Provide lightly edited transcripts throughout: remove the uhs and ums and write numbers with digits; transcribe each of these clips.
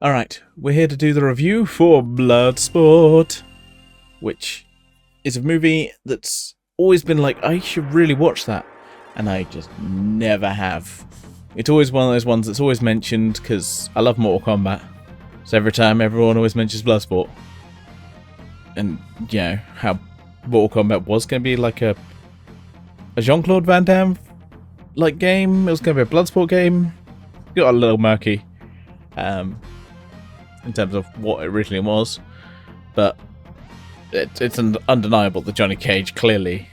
Alright, we're here to do the review for Bloodsport, which is a movie that's always been like, I should really watch that, and I just never have. It's always one of those ones that's always mentioned, because I love Mortal Kombat, so every time everyone always mentions Bloodsport. And, you know, how Mortal Kombat was going to be like a Jean-Claude Van Damme like game, it was going to be a Bloodsport game, it got a little murky. In terms of what it originally was, but it's undeniable that Johnny Cage clearly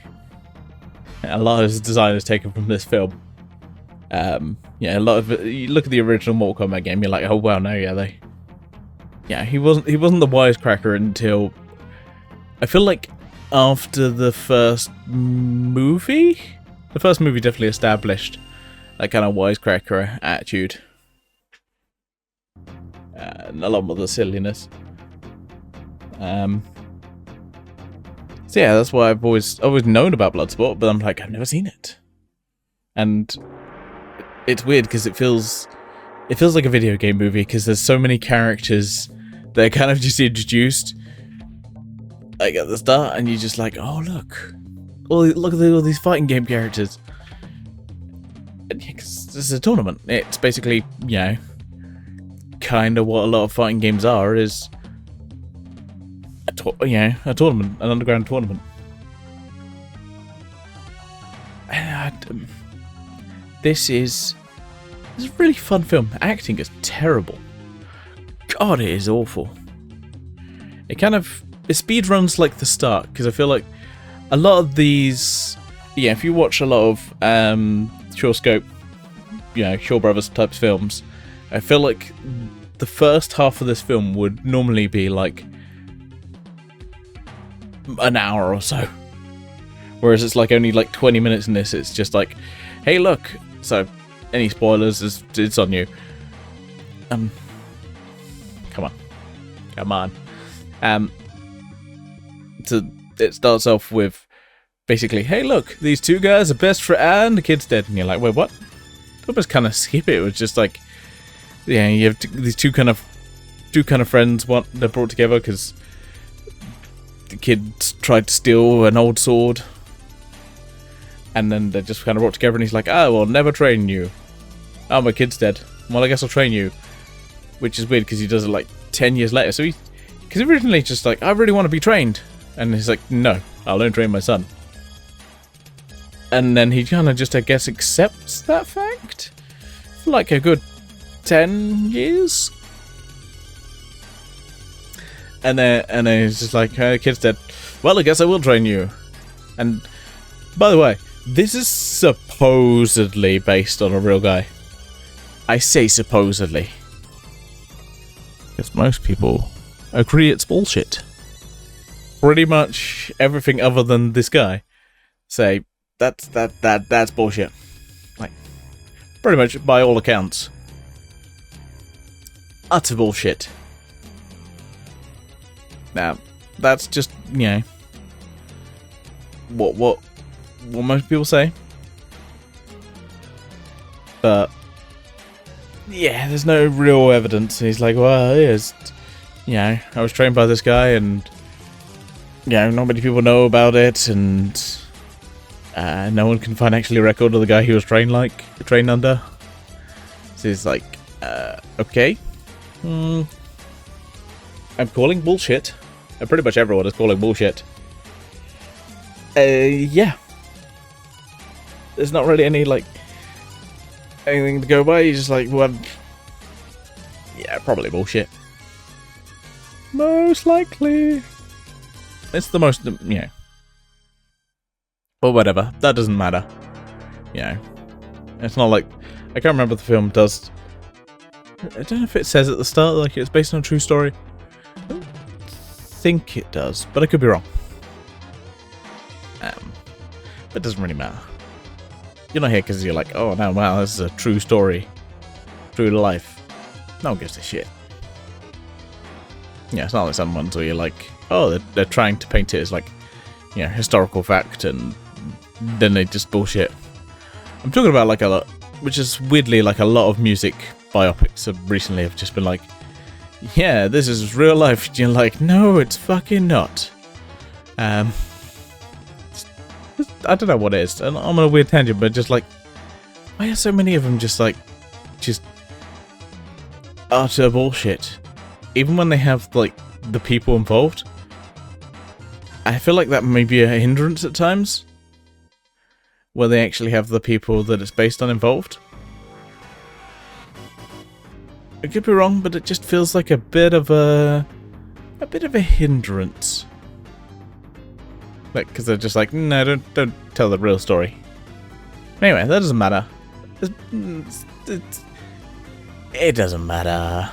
a lot of his design is taken from this film. Yeah, a lot of it, you look at the original Mortal Kombat game, you're like, oh well, no, he wasn't the wisecracker until I feel like after the first movie. The first movie definitely established that kind of wisecracker attitude. And a lot more of the silliness. So yeah, that's why I've always known about Bloodsport, but I'm like, I've never seen it. And it's weird because it feels like a video game movie because there's so many characters that are kind of just introduced like at the start, and you're just like, oh look at all these fighting game characters. And yeah, 'cause this is a tournament. It's basically, you know, kind of what a lot of fighting games are, is a tournament, an underground tournament. And this is a really fun film. Acting is terrible. God, it is awful. It speed runs like the start, because I feel like a lot of these, yeah, if you watch a lot of Shaw Scope, you know, Shaw Brothers types films, I feel like the first half of this film would normally be like an hour or so. Whereas it's like only like 20 minutes in this, it's just like, hey look, so any spoilers, it's on you. Come on. So it starts off with basically, hey look, these two guys are best friends and the kid's dead. And you're like, wait, what? Almost kind of skip it. It was just like, yeah, you have these two kind of friends. They're brought together because the kid tried to steal an old sword, and then they're just kind of brought together. And he's like, "I will never train you." Oh, my kid's dead. Well, I guess I'll train you, which is weird because he does it like 10 years later. So because originally just like, I really want to be trained, and he's like, no, I'll only train my son. And then he kind of just, I guess, accepts that fact for like a good 10 years, and then he's just like, kid's dead. Well, I guess I will train you. And by the way, this is supposedly based on a real guy. I say supposedly because most people agree it's bullshit. Pretty much everything other than this guy say that's bullshit. Like, pretty much by all accounts. Utter bullshit. Now, that's just, you know, what most people say. But yeah, there's no real evidence. He's like, well, it is, you know, I was trained by this guy, and you know, not many people know about it, and no one can find actually a record of the guy he was trained under. So he's like, okay. I'm calling bullshit. And pretty much everyone is calling bullshit. Yeah. There's not really any, like, anything to go by. You're just like, well, yeah, probably bullshit. Most likely. It's the most, you know. But whatever. That doesn't matter. You know. It's not like, I can't remember if the film does. I don't know if it says at the start like it's based on a true story. I don't think it does, but I could be wrong. But it doesn't really matter. You're not here because you're like, oh no, wow, this is a true story, true to life. No one gives a shit. Yeah, it's not like some ones where you're like, oh, they're trying to paint it as like, you know, historical fact, and then they just bullshit. I'm talking about like a lot, which is weirdly like a lot of music biopics have recently have just been like, yeah, this is real life. And you're like, no, it's fucking not. I don't know what it is. I'm on a weird tangent, but just like, why are so many of them just utter bullshit? Even when they have like the people involved, I feel like that may be a hindrance at times, where they actually have the people that it's based on involved. I could be wrong, but it just feels like a bit of a hindrance. Like, because they're just like, no, don't tell the real story. Anyway, that doesn't matter. It doesn't matter.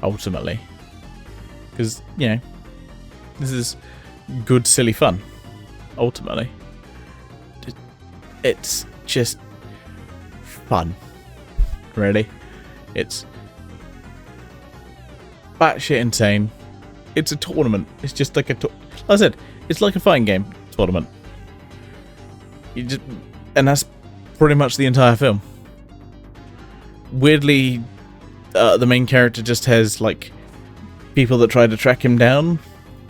Ultimately. Because, you know, this is good, silly fun. Ultimately. It's just fun. Really. It's batshit insane. It's a tournament. It's just like like I said, it's like a fighting game tournament. And that's pretty much the entire film. Weirdly, the main character just has like people that try to track him down,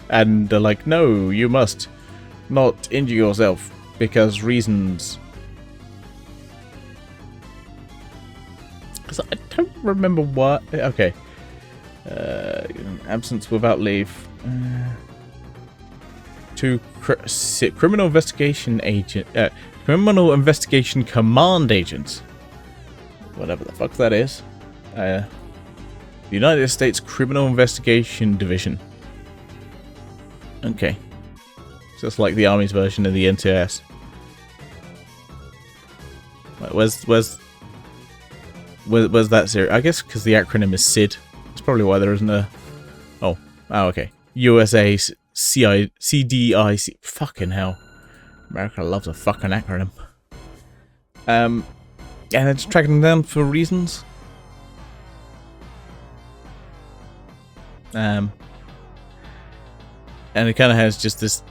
and they're like, "No, you must not injure yourself because reasons." Because I don't remember what. Okay. Absence without leave. To criminal investigation agent. Criminal investigation command agents. Whatever the fuck that is. United States Criminal Investigation Division. Okay. Just like the Army's version of the NCIS. Where's that series? I guess because the acronym is SID. That's probably why there isn't a... Oh, okay. USA CDIC. Fucking hell. America loves a fucking acronym. Yeah, they're just tracking them down for reasons. And it kind of has just this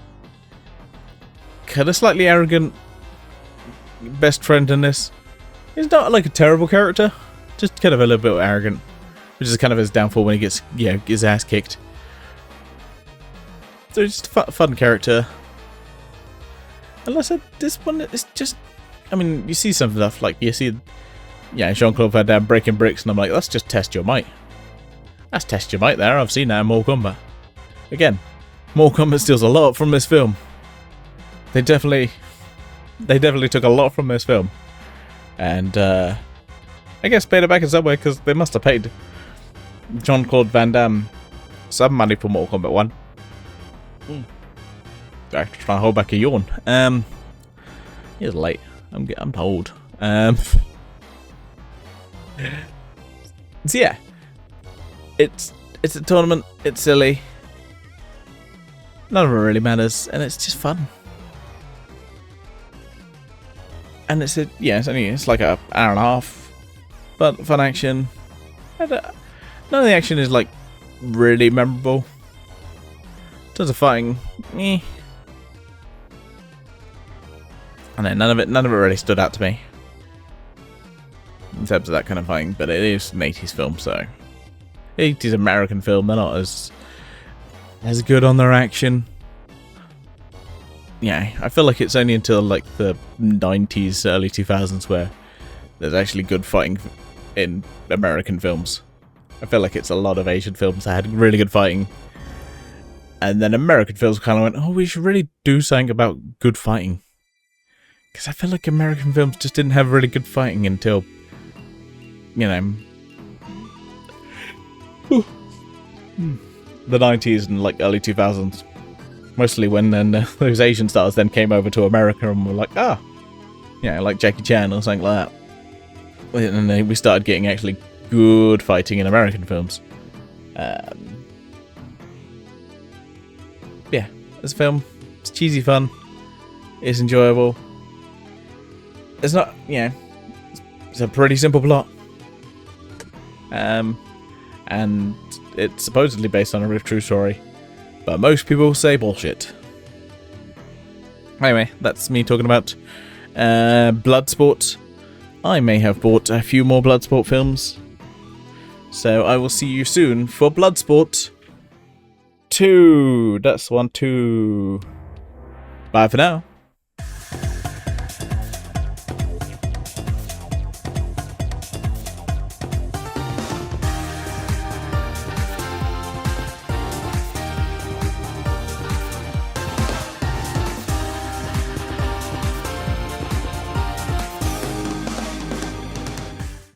kind of slightly arrogant best friend in this. He's not like a terrible character, just kind of a little bit arrogant, which is kind of his downfall when he gets, his ass kicked. So it's just a fun character. Unless this one is just, I mean, you see some stuff like you see, Jean-Claude Van Damme breaking bricks, and I'm like, let's just test your might. That's test your might there. I've seen that in Mortal Kombat. Again, Mortal Kombat steals a lot from this film. They definitely took a lot from this film. And, I guess paid it back in some way, because they must have paid Jean-Claude Van Damme some money for Mortal Kombat 1. I have to try and hold back a yawn. It's late. I'm told. So yeah. It's a tournament, it's silly. None of it really matters, and it's just fun. And it's like an hour and a half, but fun action. None of the action is like really memorable. In terms of fighting, And then none of it really stood out to me in terms of that kind of fighting. But it is an 80s film, so 80s American film. They're not as good on their action. Yeah, I feel like it's only until like the 90s, early 2000s where there's actually good fighting in American films. I feel like it's a lot of Asian films that had really good fighting, and then American films kind of went, oh, we should really do something about good fighting. Because I feel like American films just didn't have really good fighting until, the 90s and like early 2000s. Mostly when then those Asian stars then came over to America and were like, like Jackie Chan or something like that. And then we started getting actually good fighting in American films. Yeah, this film, it's cheesy fun. It's enjoyable. It's not, it's a pretty simple plot. And it's supposedly based on a real true story. But most people say bullshit. Anyway, that's me talking about Bloodsport. I may have bought a few more Bloodsport films. So I will see you soon for Bloodsport 2. That's 1, 2. Bye for now.